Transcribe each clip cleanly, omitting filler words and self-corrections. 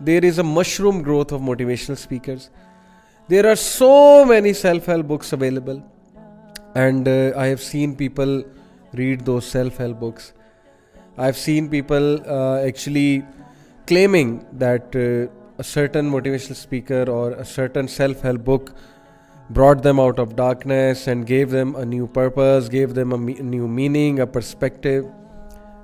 there is a mushroom growth of motivational speakers. There are so many self-help books available, and I have seen people read those self-help books. I've seen people actually claiming that a certain motivational speaker or a certain self-help book brought them out of darkness and gave them a new purpose, gave them a new meaning, a perspective,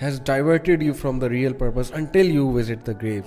has diverted you from the real purpose until you visit the grave.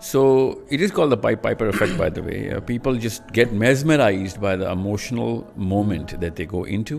so it is called the pipe piper effect, by the way. People just get mesmerized by the emotional moment that they go into,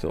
So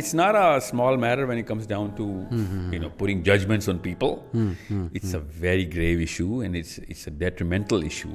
it's not a small matter when it comes down to putting judgments on people. It's a very grave issue and it's a detrimental issue.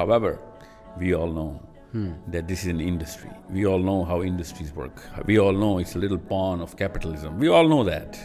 However, we all know that this is an industry. We all know how industries work. We all know it's a little pawn of capitalism. We all know that.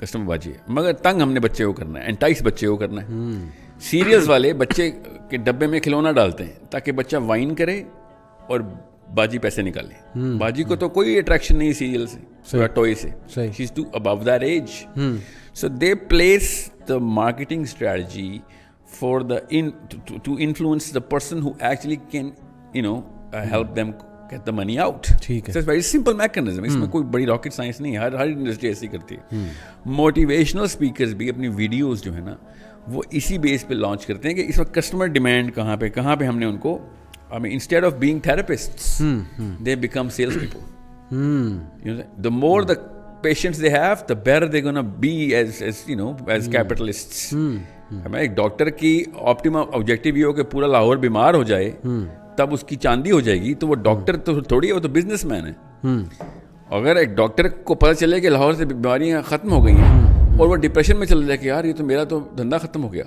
Customer باجی ہے, مگر تنگ ہم نے بچے کو کرنا ہے, انٹائس بچے کو کرنا ہے. سیریلز والے بچے کے ڈبے میں کھلونا ڈالتے ہیں تاکہ بچہ وائن کرے اور باجی پیسے نکالے. باجی کو تو کوئی اٹریکشن نہیں سیریل سے, ٹوئے سے. She is too above that age. So they place the marketing strategy for the to influence the person who actually can help them get the money out. ٹھیک ہے. It's a very simple mechanism. اس میں کوئی بڑی rocket science نہیں ہے, ہر industry ایسی کرتی ہے. موٹیویشنل اسپیکرز بھی اپنی ویڈیوز جو ہے نا وہ اسی بیس پہ لانچ کرتے ہیں کہ اس وقت کسٹمر ڈیمانڈ کہاں پہ ہم نے ان کو instead of being therapists they become sales people. The more the patients they have, the better they're going to be as capitalists. ہمیں ایک ڈاکٹر کی آپٹیمم آبجیکٹیو یہ ہو کہ پورا لاہور بیمار ہو جائے تب اس کی چاندی ہو جائے گی, تو وہ ڈاکٹر تو تھوڑی ہے, وہ تو بزنس مین ہے. اگر ایک ڈاکٹر کو پتہ چلے کہ لاہور سے بیماریاں ختم ہو گئی ہیں اور وہ ڈپریشن میں چل جائے کہ یار یہ تو میرا تو دھندا ختم ہو گیا,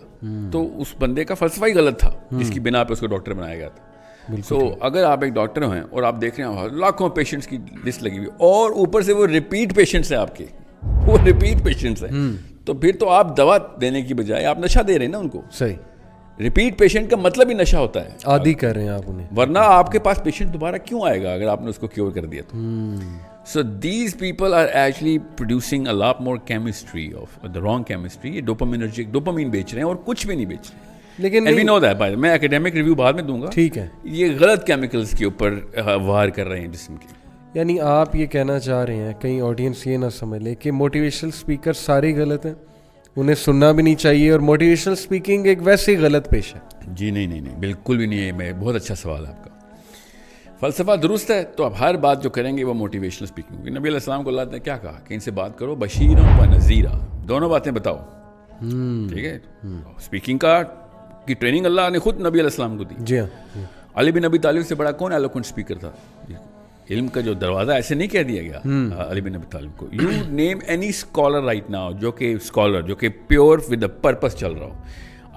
تو اس بندے کا فلسفہ ہی غلط تھا جس کی بنا پہ اس کو ڈاکٹر بنایا گیا تھا. سو اگر آپ ایک ڈاکٹر ہیں اور آپ دیکھ رہے ہیں لاکھوں پیشنٹس کی لسٹ لگی ہوئی اور اوپر سے وہ ریپیٹ پیشنٹس ہیں, آپ کے وہ ریپیٹ پیشنٹس ہیں, تو پھر تو آپ دوا دینے کی بجائے آپ نشہ دے رہے ہیں نا ان کو. صحیح. ریپیٹ پیشنٹ کا مطلب ہی نشہ ہوتا ہے, عادی کر رہے ہیں آپ انہیں, ورنہ آپ کے پاس پیشنٹ دوبارہ کیوں آئے گا اگر آپ نے اس کو کیور کر دیا تو. So these people are actually producing a lot more chemistry of the wrong chemistry. یہ ڈوپامین بیچ رہے ہیں اور کچھ بھی نہیں بیچ رہے. لیکن وی نو دیٹ, میں اکیڈیمک ریویو بعد میں دوں گا. ٹھیک ہے. یہ غلط کیمیکلز کے اوپر وار کر رہے ہیں جسم کے. یعنی آپ یہ کہنا چاہ رہے ہیں, کہیں آڈینس یہ نہ سمجھ لے کہ موٹیویشنل اسپیکر سارے غلط ہیں, انہیں سننا بھی نہیں چاہیے, اور موٹیویشنل اسپیکنگ ایک ویسے ہی غلط پیشہ ہے. جی نہیں, بالکل بھی نہیں ہے. میں بہت اچھا سوال ہے آپ کا. فلسفہ درست ہے تو اب ہر بات جو کریں گے وہ موٹیویشنل اسپیکنگ ہوگی. نبی علیہ السلام کو اللہ نے کیا کہا کہ ان سے بات کرو بشیرا و نذیرا, دونوں باتیں بتاؤ. ٹھیک ہے. اسپیکنگ کی ٹریننگ اللہ نے خود نبی علیہ السلام کو دی. جی ہاں. علی بن ابی طالب سے بڑا کون ایلوکوینٹ اسپیکر تھا؟ علم کا جو دروازہ ایسے نہیں کہہ دیا گیا علی بن ابی طالب کو. You name any scholar right now جو کہ پیور ود اے پرپس چل رہا ہو,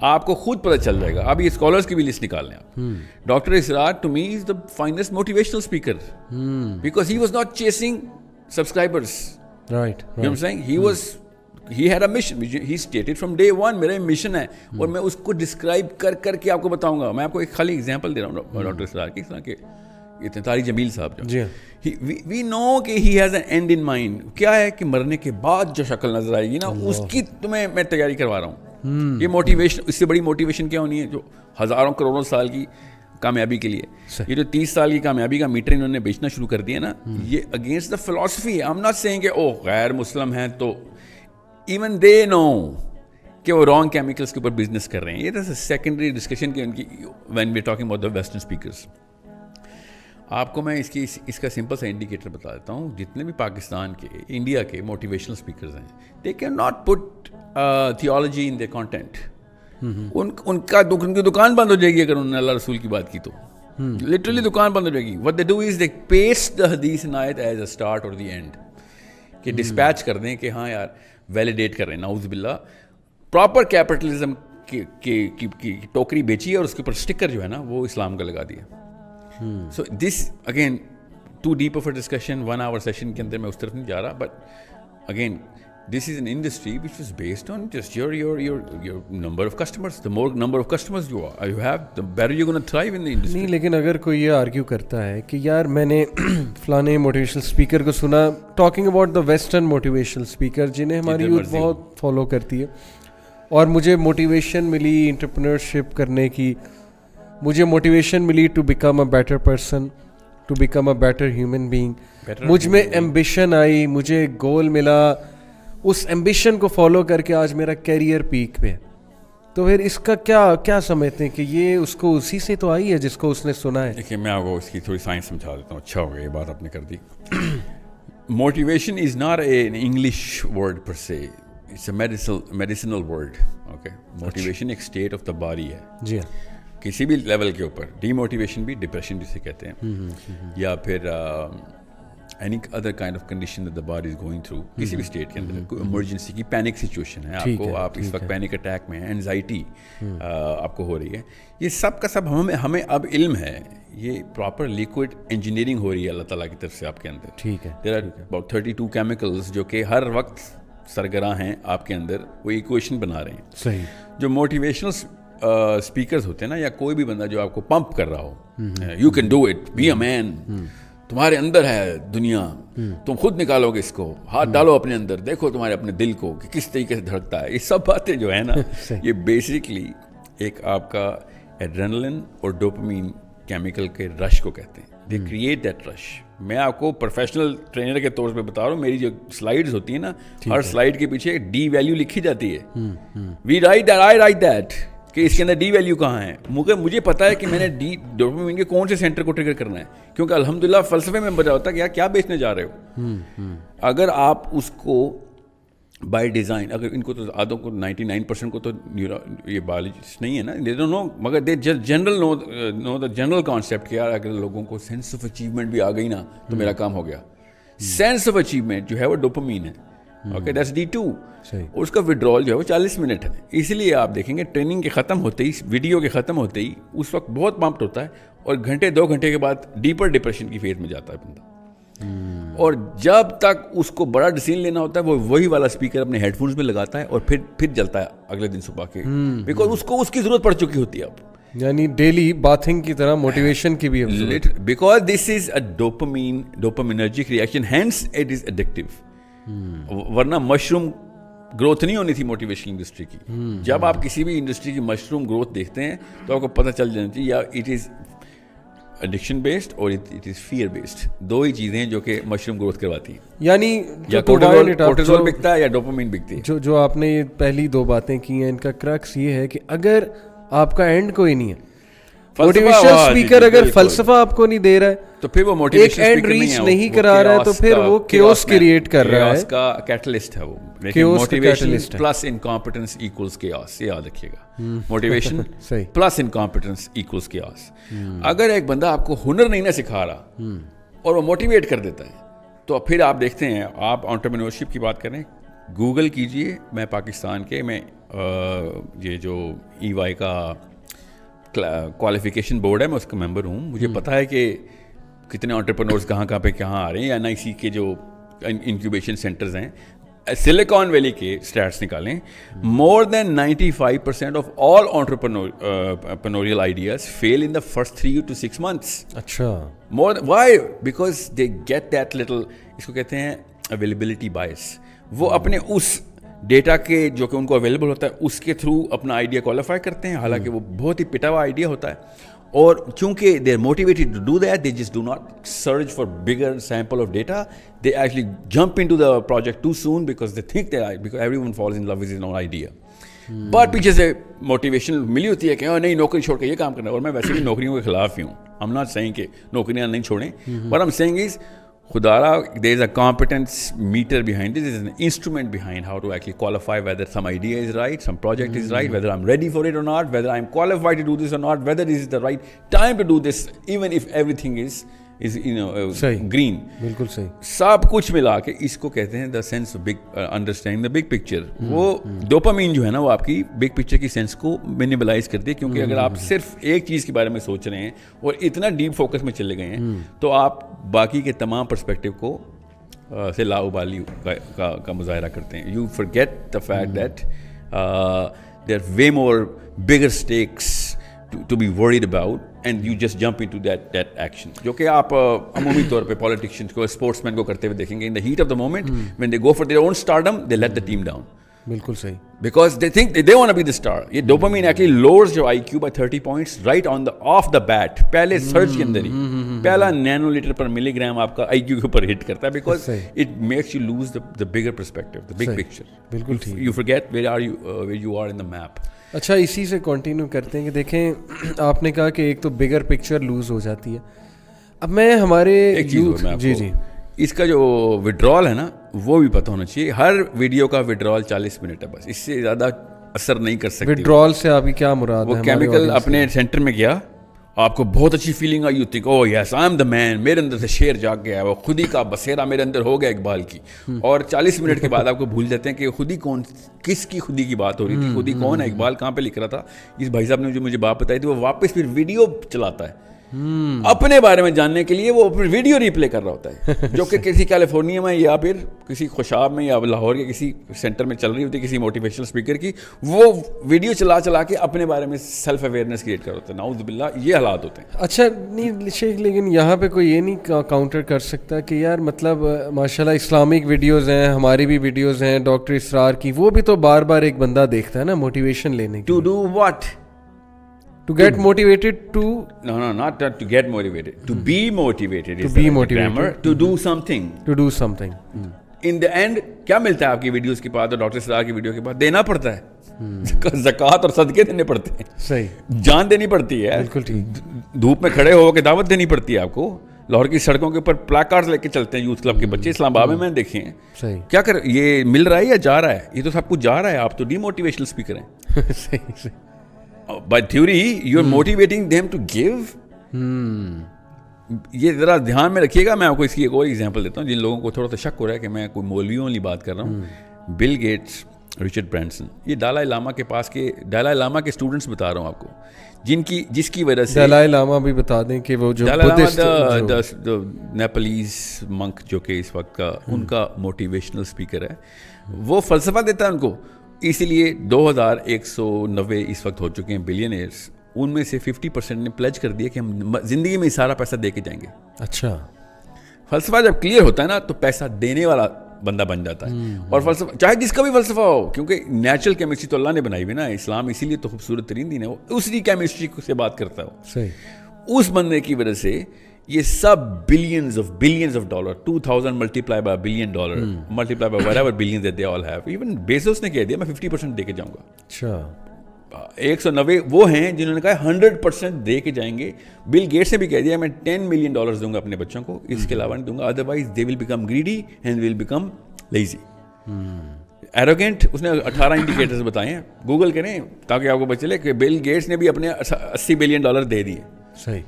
آپ کو خود پتہ چل جائے گا. اب یہ اسکالرس کی بھی لسٹ نکال لیں آپ. Doctor Israr to me is the finest motivational speaker because he was not chasing subscribers. Right. You know what I'm saying? He had a mission. He stated from day one میرا mission ہے, اور میں اس کو describe کر کے آپ کو بتاؤں گا. میں آپ کو ایک خالی اگزامپل دے رہا ہوں ڈاکٹر اسرار کی, اس طرح کے طارق جمیل صاحب جو. جی. وی نو کہ he has an and in mind. کیا ہے کہ مرنے کے بعد جو شکل نظر آئے گی نا, اس کی تمہیں میں تیاری کروا رہا ہوں. یہ موٹیویشن, اس سے بڑی موٹیویشن کیا ہونی ہے جو ہزاروں کروڑوں سال کی کامیابی کے لیے. یہ جو 30 سال کی کامیابی کا میٹر انہوں نے بیچنا شروع کر دیا نا, یہ اگینسٹ دا فلاسفی ہے. I'm not saying کہ غیر مسلم ہیں تو ایون دے نو کہ وہ رانگ کیمیکلس کے اوپر بزنس کر رہے ہیں. یہ تو سیکنڈری ڈسکشن کی ان کی when we talking about the western speakers. آپ کو میں اس کا سمپل سا انڈیکیٹر بتا دیتا ہوں. جتنے بھی پاکستان کے, انڈیا کے موٹیویشنل اسپیکرز ہیں, they can not put theology in their content. ان کی دکان بند ہو جائے گی اگر انہوں نے اللہ رسول کی بات کی تو. لٹرلی دکان بند ہو جائے گی. What they do is they paste the حدیث ان آیت ایز اے اسٹارٹ اور دی اینڈ, کہ ڈسپیچ کر دیں کہ ہاں یار ویلیڈیٹ کر رہے ہیں. نعوذ باللہ. پراپر کیپٹلزم کی ٹوکری بیچی ہے اور اس کے اوپر اسٹکر جو ہے نا وہ اسلام کا لگا دیا. So this again to deep of a discussion, 1 hour session کے اندر میں اس طرف نہیں جا رہا, but again this is an industry which is based on just your number of customers. The more number of customers you have, the better you're going to thrive in the industry. نہیں, لیکن اگر کوئی یہ argue کرتا ہے کہ یار میں نے فلانے موٹیویشنل اسپیکر کو سنا talking about the western motivational speaker جنہیں ہماری یوتھ بہت فالو کرتی ہے, اور مجھے موٹیویشن ملی انٹرپرینورشپ کرنے کی, مجھے موٹیویشن ملی to become a better person, to become a better human being, مجھ میں ایمبیشن آئی, مجھے گول ملا, اس ایمبیشن کو فالو کر کے آج میرا کیریئر پیک پہ ہے, تو پھر اس کا کیا سمجھتے ہیں کہ یہ اس کو اسی سے تو آئی ہے جس کو اس نے سنا ہے. دیکھیے میں آپ کو اس کی تھوڑی سائنس سمجھا دیتا ہوں. اچھا ہو گیا یہ بات آپ نے کر دی. Motivation is not an English word per se, it's a medicinal word. Okay, motivation ایک اسٹیٹ آف دا باڈی ہے. جی ہاں. کسی بھی لیول کے اوپر. ڈی موٹیویشن بھی ڈپریشن جسے کہتے ہیں, یا پھر any other kind of condition that the body is going through, کسی بھی اسٹیٹ کے اندر کوئی ایمرجنسی کی پینک سچویشن ہے آپ کو, آپ اس وقت پینک اٹیک میں ہیں, اینزائٹی آپ کو ہو رہی ہے, یہ سب کا سب ہمیں اب علم ہے. یہ پراپر لیکوڈ انجینئرنگ ہو رہی ہے اللہ تعالیٰ کی طرف سے آپ کے اندر. ٹھیک ہے. دیر آر اباؤٹ 32 کیمیکلز جو کہ ہر وقت سرگراں ہیں آپ کے اندر, وہ ایکویشن بنا رہے ہیں. صحیح. جو موٹیویشنل اسپیکرز ہوتے ہیں نا, یا کوئی بھی بندہ جو آپ کو پمپ کر رہا ہو, you can do it, be a man, تمہارے اندر ہے دنیا, تم خود نکالو گے اس کو, ہاتھ ڈالو اپنے اندر, دیکھو تمہارے اپنے دل کو کہ کس طریقے سے دھڑکتا ہے. یہ سب باتیں جو ہے نا, یہ بیسکلی ایک آپ کا ایڈرینلن اور ڈوپامین کیمیکل کے رش کو کہتے ہیں. دے کریٹ دیٹ رش. میں آپ کو پروفیشنل ٹرینر کے طور پہ بتا رہا ہوں, میری جو سلائیڈز ہوتی ہیں نا, ہر سلائیڈ کے پیچھے ڈی ویلیو لکھی جاتی ہے. We write that, I write that, کہ اس کے اندر ڈی ویلیو کہاں ہے. مجھے پتا ہے کہ میں نے ڈوپامین کے کون سے سینٹر کو ٹریگر کرنا ہے, کیونکہ الحمدللہ فلسفے میں بتا ہوتا ہے کہ یار کیا بیچنے جا رہے ہو. اگر آپ اس کو بائی ڈیزائن, اگر ان کو تو آدھوں کو 99% کو تو یہ بایولوجسٹ نہیں ہے نا, دے ڈونٹ نو, مگر they general know the general concept کہ یار اگر لوگوں کو سینس آف اچیومنٹ بھی آ گئی نا تو میرا کام ہو گیا. سینس آف اچیومنٹ جو ہے وہ ڈوپامین ہے. Okay, that's D2. اور اس کا وڈرال جو ہے وہ 40 منٹ ہے. اس لیے آپ دیکھیں گے ٹریننگ کے ختم ہوتے ہی, ویڈیو کے ختم ہوتے ہی اس وقت بہت پمپڈ ہوتا ہے, اور گھنٹے 2 گھنٹے کے بعد ڈیپر ڈپریشن کی فیز میں جاتا ہے بندہ. اور جب تک اس کو بڑا ڈیسیژن لینا ہوتا ہے وہ وہی والا اسپیکر اپنے ہیڈ فونز میں لگاتا ہے اور پھر جلتا ہے اگلے دن صبح کے, بیکاز اس کو اس کی ضرورت پڑ چکی ہوتی ہے اب. یعنی ڈیلی باتھنگ کی طرح موٹیویشن کی بھی, because this is a ڈوپامینرجک reaction, hence it is addictive. ورنہ مشروم گروتھ نہیں ہونی تھی موٹیویشن انڈسٹری کی. جب آپ کسی بھی انڈسٹری کی مشروم گروتھ دیکھتے ہیں تو آپ کو پتہ چل جانا چاہیے یا اٹ از ایڈکشن بیسڈ اور اٹ از فیئر بیسڈ. دو ہی چیزیں جو کہ مشروم گروتھ کرواتی ہیں, یعنی یا کورٹیزول بکتا ہے یا ڈوپامین بکتی ہے. جو آپ نے یہ پہلی 2 باتیں کی ہیں, ان کا کرکس یہ ہے کہ اگر آپ کا اینڈ کوئی نہیں ہے, موٹیویشن اسپیکر اگر فلسفہ آپ کو نہیں دے رہا ہے تو پھر وہ موٹیویشن ایک اینڈ ریچ نہیں کرا رہا ہے, تو پھر وہ کیوس کریٹ کر رہا ہے. کیوس کا کیٹلسٹ ہے وہ. Motivation plus incompetence equals chaos, یاد رکھیے گا. Motivation plus incompetence equals chaos. اگر ایک بندہ آپ کو ہنر نہیں نہ سکھا رہا اور وہ موٹیویٹ کر دیتا ہے, تو پھر آپ دیکھتے ہیں, آپ انٹرپرینورشپ کی بات کریں, گوگل کیجئے. میں پاکستان کے, میں یہ جو EY کا کوالیفیکیشن بورڈ ہے, میں اس کا ممبر ہوں. مجھے پتا ہے کہ کتنے انٹرپرینورز کہاں پہ کہاں آ رہے ہیں. یا NIC کے جو انکیوبیشن سینٹرز ہیں, سلیکان ویلی کے اسٹیٹس نکالیں, more than 95% of all entrepreneurial ideas fail in the first 3 to 6 months. اچھا, more why, because they get that little, اس کو کہتے ہیں اویلیبلٹی بائس. وہ اپنے اس ڈیٹا کے جو کہ ان کو اویلیبل ہوتا ہے اس کے تھرو اپنا آئیڈیا کوالیفائی کرتے ہیں, حالانکہ وہ بہت ہی پٹا ہوا آئیڈیا ہوتا ہے. اور چونکہ they are motivated to do that, they just do not search for bigger sample of data, they actually jump into the project too soon because they think because every one falls in love with his own idea. But پیچھے سے motivation ملی ہوتی ہے کہ نہیں نوکری چھوڑ کے یہ کام کرنا ہے. اور میں ویسے بھی نوکریوں کے خلاف ہی ہوں. I'm not saying کہ نوکریاں نہیں چھوڑیں, what I'm saying is خدارا there is a competence meter behind this, there is an instrument behind how to actually qualify whether some idea is right, some project is right, whether I'm ready for it or not, whether I'm qualified to do this or not, whether this is the right time to do this, even if everything is green. بالکل صحیح. سب کچھ ملا کے اس کو کہتے ہیں the sense of big understanding the big picture. وہ dopamine جو ہے نا, وہ آپ کی بگ پکچر کی سینس کو منیملائز کرتی ہے, کیونکہ اگر آپ صرف ایک چیز کے بارے میں سوچ رہے ہیں اور اتنا ڈیپ فوکس میں چلے گئے ہیں, تو آپ باقی کے تمام پرسپیکٹیو کو سے لاابالی کا مظاہرہ کرتے ہیں. You forget the fact that there are way more bigger stakes to be worried about, and you just jump into that action, جو کہ آپ عمومی طور پہ پالیٹیشینس کو, اسپورٹس مین کو کرتے ہوئے دیکھیں گے. in the heat of the moment when they go for their own stardom, they let the team down. بالکل صحیح. because they think they want to be the star. یہ dopamine actually lowers your IQ by 30 points right on the off the bat, پہلے search کے اندر ہی پہلا Nano letter پر ملی gram آپ کا IQ کے اوپر ہٹ کرتا ہے, because it makes you lose the bigger perspective, the big picture. بالکل ٹھیک. you forget where you are in the map. اچھا, اسی سے کنٹینیو کرتے ہیں کہ دیکھیں, آپ نے کہا کہ ایک تو بگر پکچر لوز ہو جاتی ہے. اب میں ہمارے جی اس کا جو وڈرال ہے نا, وہ بھی پتہ ہونا چاہیے. ہر ویڈیو کا وڈرال 40 منٹ ہے بس, اس سے زیادہ اثر نہیں کر سکتی. وڈرال سے آپ کی کیا مراد ہے؟ وہ کیمیکل اپنے سینٹر میں گیا, آپ کو بہت اچھی فیلنگ آئی, you think oh yes I am the man, میرے اندر سے شیر جاگ گیا, وہ خودی کا بسیرا میرے اندر ہو گیا اقبال کی. اور 40 منٹ کے بعد آپ کو بھول جاتے ہیں کہ خودی کون, کس کی خودی کی بات ہو رہی تھی, خودی کون ہے, اقبال کہاں پہ لکھ رہا تھا. اس بھائی صاحب نے جو مجھے بات بتائی تھی, وہ واپس پھر ویڈیو چلاتا ہے اپنے بارے میں جاننے کے لیے وہ ویڈیو ریپلے کر رہا ہوتا ہے جو کہ کسی کیلیفورنیا میں یا پھر کسی خوشاب میں یا لاہور کے کسی سینٹر میں چل رہی ہوتی ہے کسی موٹیویشنل اسپیکر کی, وہ ویڈیو چلا چلا کے اپنے بارے میں سیلف اویئرنیس کریٹ کر ہوتا ہے. نعوذ باللہ یہ حالات ہوتے ہیں. اچھا نہیں شیخ, لیکن یہاں پہ کوئی یہ نہیں کاؤنٹر کر سکتا کہ یار مطلب ماشاءاللہ اسلامک ویڈیوز ہیں, ہماری بھی ویڈیوز ہیں ڈاکٹر اسرار کی, وہ بھی تو بار بار ایک بندہ دیکھتا ہے نا موٹیویشن لینے کی. To do what? To get motivated to no not to get motivated, to be motivated, to be motivated, to do something, to do something. in the end کیا ملتا ہے آپ کی ویڈیوز کے بعد اور ڈاکٹر سرار کی ویڈیو کے بعد؟ دینا پڑتا ہے, زکوٰۃ اور صدقے دینے پڑتے ہیں, صحیح, جان دینی پڑتی ہے, بالکل ٹھیک, دھوپ میں کھڑے ہو کے دعوت دینی پڑتی ہے آپ کو. لاہور کی سڑکوں کے اوپر پلاکارڈز لے کے چلتے ہیں یوتھ کلب کے بچے, اسلام آباد میں میں نے دیکھے ہیں. صحیح, کیا کر یہ مل رہا ہے یا جا رہا ہے؟ یہ تو سب کچھ جا رہا ہے. آپ تو ڈی موٹیویشنل اسپیکر ہیں. صحیح صحیح. By theory, you're motivating them to give. یہ ذرا دھیان میں رکھیے گا. میں آپ کو اس کی ایک اور ایگزامپل دیتا ہوں جن لوگوں کو تھوڑا سا شک ہو رہا ہے کہ میں کوئی مولویوں والی بات کر رہا ہوں. بل گیٹس, رچرڈ برینسن, یہ دلائی لاما کے پاس کے دلائی لاما کے اسٹوڈنٹس بتا رہا ہوں آپ کو, جس کی وجہ سے دلائی لاما بھی بتا دیں کہ وہ جو نیپلیز منک جو کہ اس وقت کا ان کا موٹیویشنل اسپیکر ہے, وہ فلسفہ دیتا ہے ان کو. اسی لیے 2190 اس وقت ہو چکے ہیں بلینئرز, ان میں سے 50% نے پلیج کر دیا کہ ہم زندگی میں سارا پیسہ دے کے جائیں گے. اچھا, فلسفہ جب کلیئر ہوتا ہے نا تو پیسہ دینے والا بندہ بن جاتا ہے. اور فلسفہ چاہے جس کا بھی فلسفہ ہو, کیونکہ نیچرل کیمسٹری تو اللہ نے بنائی ہوئی نا, اسلام اسی لیے تو خوبصورت ترین دین ہے, وہ اسی کیمسٹری سے بات کرتا ہے. صحیح, اس بندے کی وجہ سے یہ سب billions of dollar, 2000 multiply by $1 billion, multiply by whatever billions that they all have. Even Bezos نے کہہ دیا میں 50% دے کے جاؤں گا. اچھا, 190 وہ ہیں جنہوں نے کہا 100% دے کے جائیں گے. بل گیٹس نے بھی کہہ دیا میں $10 million دوں گا اپنے بچوں کو, اس کے علاوہ نہیں دوں گا, otherwise they will become greedy and will become lazy, arrogant. اس نے 18 انڈیکیٹرز بتائے ہیں, گوگل کریں تاکہ آپ کو پتہ چلے کہ بل گیٹس نے بھی اپنے $80 billion دے دیے. صحیح,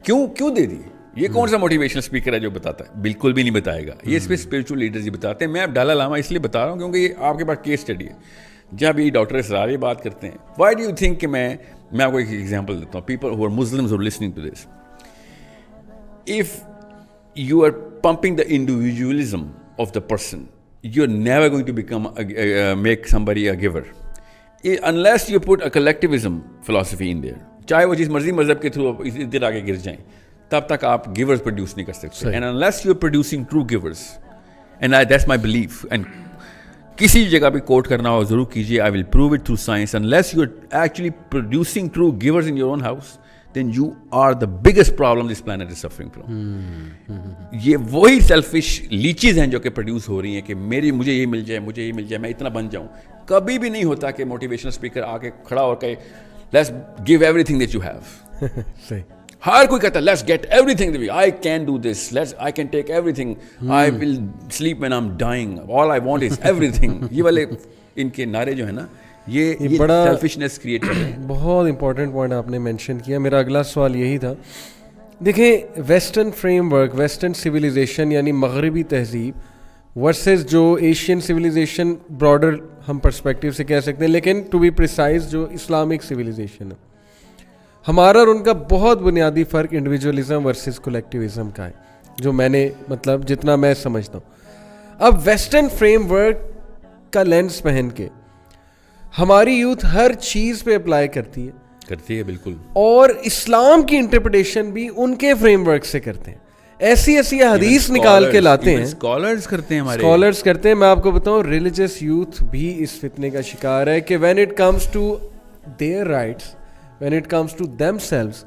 کیوں دے دیے؟ یہ کون سا موٹیویشنل اسپیکر ہے جو بتاتا ہے؟ بالکل بھی نہیں بتائے گا. یہ صرف اسپرچل لیڈرز ہی بتاتے ہیں. میں اب دلائی لاما اس لیے بتا رہا ہوں کیونکہ یہ آپ کے پاس کیس اسٹڈی ہے. جب یہ ڈاکٹر اسرار یہ بات کرتے ہیں, وائی ڈو یو تھنک کہ میں آپ کو ایک ایگزامپل دیتا ہوں. People who are Muslims who are listening to this, if you are pumping the individualism of the person, you're never going to become make somebody a giver unless you put a collectivism philosophy in there. چاہے وہ جس مرضی مذہب کے through ادھر آگے گر جائیں, تب تک آپ گیورز پروڈیوس نہیں کر سکتے. And unless you are producing true givers, and that's my belief, and کسی جگہ بھی کوٹ کرنا ہو ضرور کیجیے, I will prove it through science. Unless you are actually producing true givers in your own house, then you are the biggest problem this planet is suffering from. یہ وہی selfish لیچیز ہیں جو کہ پروڈیوس ہو رہی ہیں کہ مجھے یہ مل جائے, میں اتنا بن جاؤں. کبھی بھی نہیں ہوتا کہ موٹیویشنل اسپیکر آ کے کھڑا ہو کے let's give everything that you have. صحیح, ہر کوئی کہتا ہے let's get everything that I can do this, I can take everything, I will sleep when I'm dying, all I want is everything. یہ والے ان کے نعرے جو ہے نا, یہ بڑا سیلفشنس کریٹ کر رہے ہیں. بہت امپورٹنٹ پوائنٹ آپ نے مینشن کیا. میرا اگلا سوال یہی تھا. دیکھیں, western framework, western civilization یعنی مغربی تہذیب ورسز جو ایشین سویلائزیشن, براڈر ہم پرسپیکٹیو سے کہہ سکتے ہیں, لیکن ٹو بی پریسائز جو اسلامک سویلائزیشن ہے, ہمارا اور ان کا بہت بنیادی فرق انڈیویجولزم ورسز کولیکٹیوزم کا ہے, جو میں نے مطلب جتنا میں سمجھتا ہوں. اب ویسٹرن فریم ورک کا لینس پہن کے ہماری یوتھ ہر چیز پہ اپلائی کرتی ہے بالکل, اور اسلام کی انٹرپریٹیشن بھی ان کے فریم ورک سے کرتے ہیں. ایسی حدیث نکال کے لاتے ہیں, اسکالرز کرتے ہیں. میں آپ کو بتاؤں, ریلیجس یوتھ بھی اس فتنے کا شکار ہے کہ when it comes to their rights, when it comes to themselves,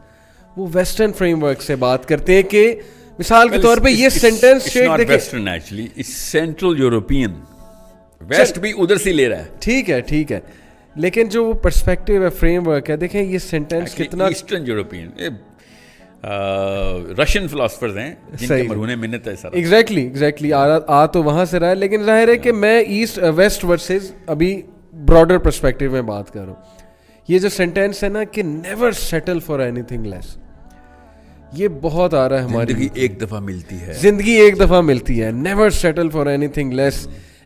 وہ ویسٹرن فریم ورک سے بات کرتے ہیں. کہ مثال کے طور پہ یہ sentence western actually central European, west بھی ادھر سے لے رہا ہے. ٹھیک ہے, لیکن جو وہ پرسپیکٹیو ہے, فریم ورک ہے, دیکھیں یہ سینٹینس کتنا ایسٹرن یورپین, رشین فلاسفرز ہیں جن کے مرہون منت ہے سارا. ایگزیکٹلی آ تو وہاں سے رہا ہے, لیکن ظاہر ہے کہ میں ایسٹ ویسٹ ورسز ابھی براڈر پرسپیکٹیو میں بات کر رہا ہوں. یہ جو سینٹینس ہے نا کہ never settle for anything less, یہ بہت آ رہا ہے. ہماری زندگی ایک دفعہ ملتی ہے, never settle for anything less,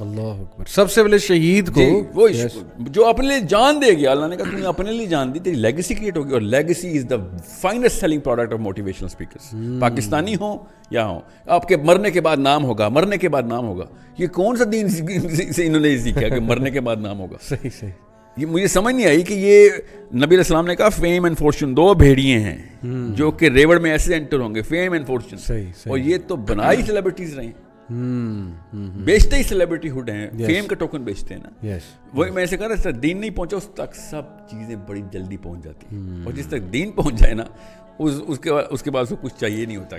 اللہ اکبر. سب سے پہلے شہید کو وہ جو اپنے لیے جان دے گیا, اللہ نے کہا تم نے اپنے لیے جان دی, تیری لیگیسی کریٹ ہوگی, اور legacy is the finest selling product of motivational speakers, Pakistani ہوں یا ہوں. آپ کے مرنے کے بعد نام ہوگا, مرنے کے بعد نام ہوگا. یہ کون سا دین سے انہوں نے سیکھا کہ مرنے کے بعد نام ہوگا؟ صحیح صحیح. یہ مجھے سمجھ نہیں آئی کہ یہ نبی علیہ السلام نے کہا فیم اینڈ فارچون دو بھیڑیے ہیں جو کہ ریوڑ میں ایسے انٹر ہوں گے, فیم اینڈ فارچون. صحیح. اور یہ تو بنائی سیلیبریٹیز رہے ہیں, بیچتے ہی سیلیبریٹی ہوڈ ہیں, فیم کا ٹوکن بیچتے ہیں نا. وہی میں سے کہہ رہا تھا, دین نہیں پہنچا اس تک سب چیزیں بڑی جلدی پہنچ جاتی ہیں, اور جس تک دین پہنچ جائے نا اس کے بعد اس کو کچھ چاہیے نہیں ہوتا.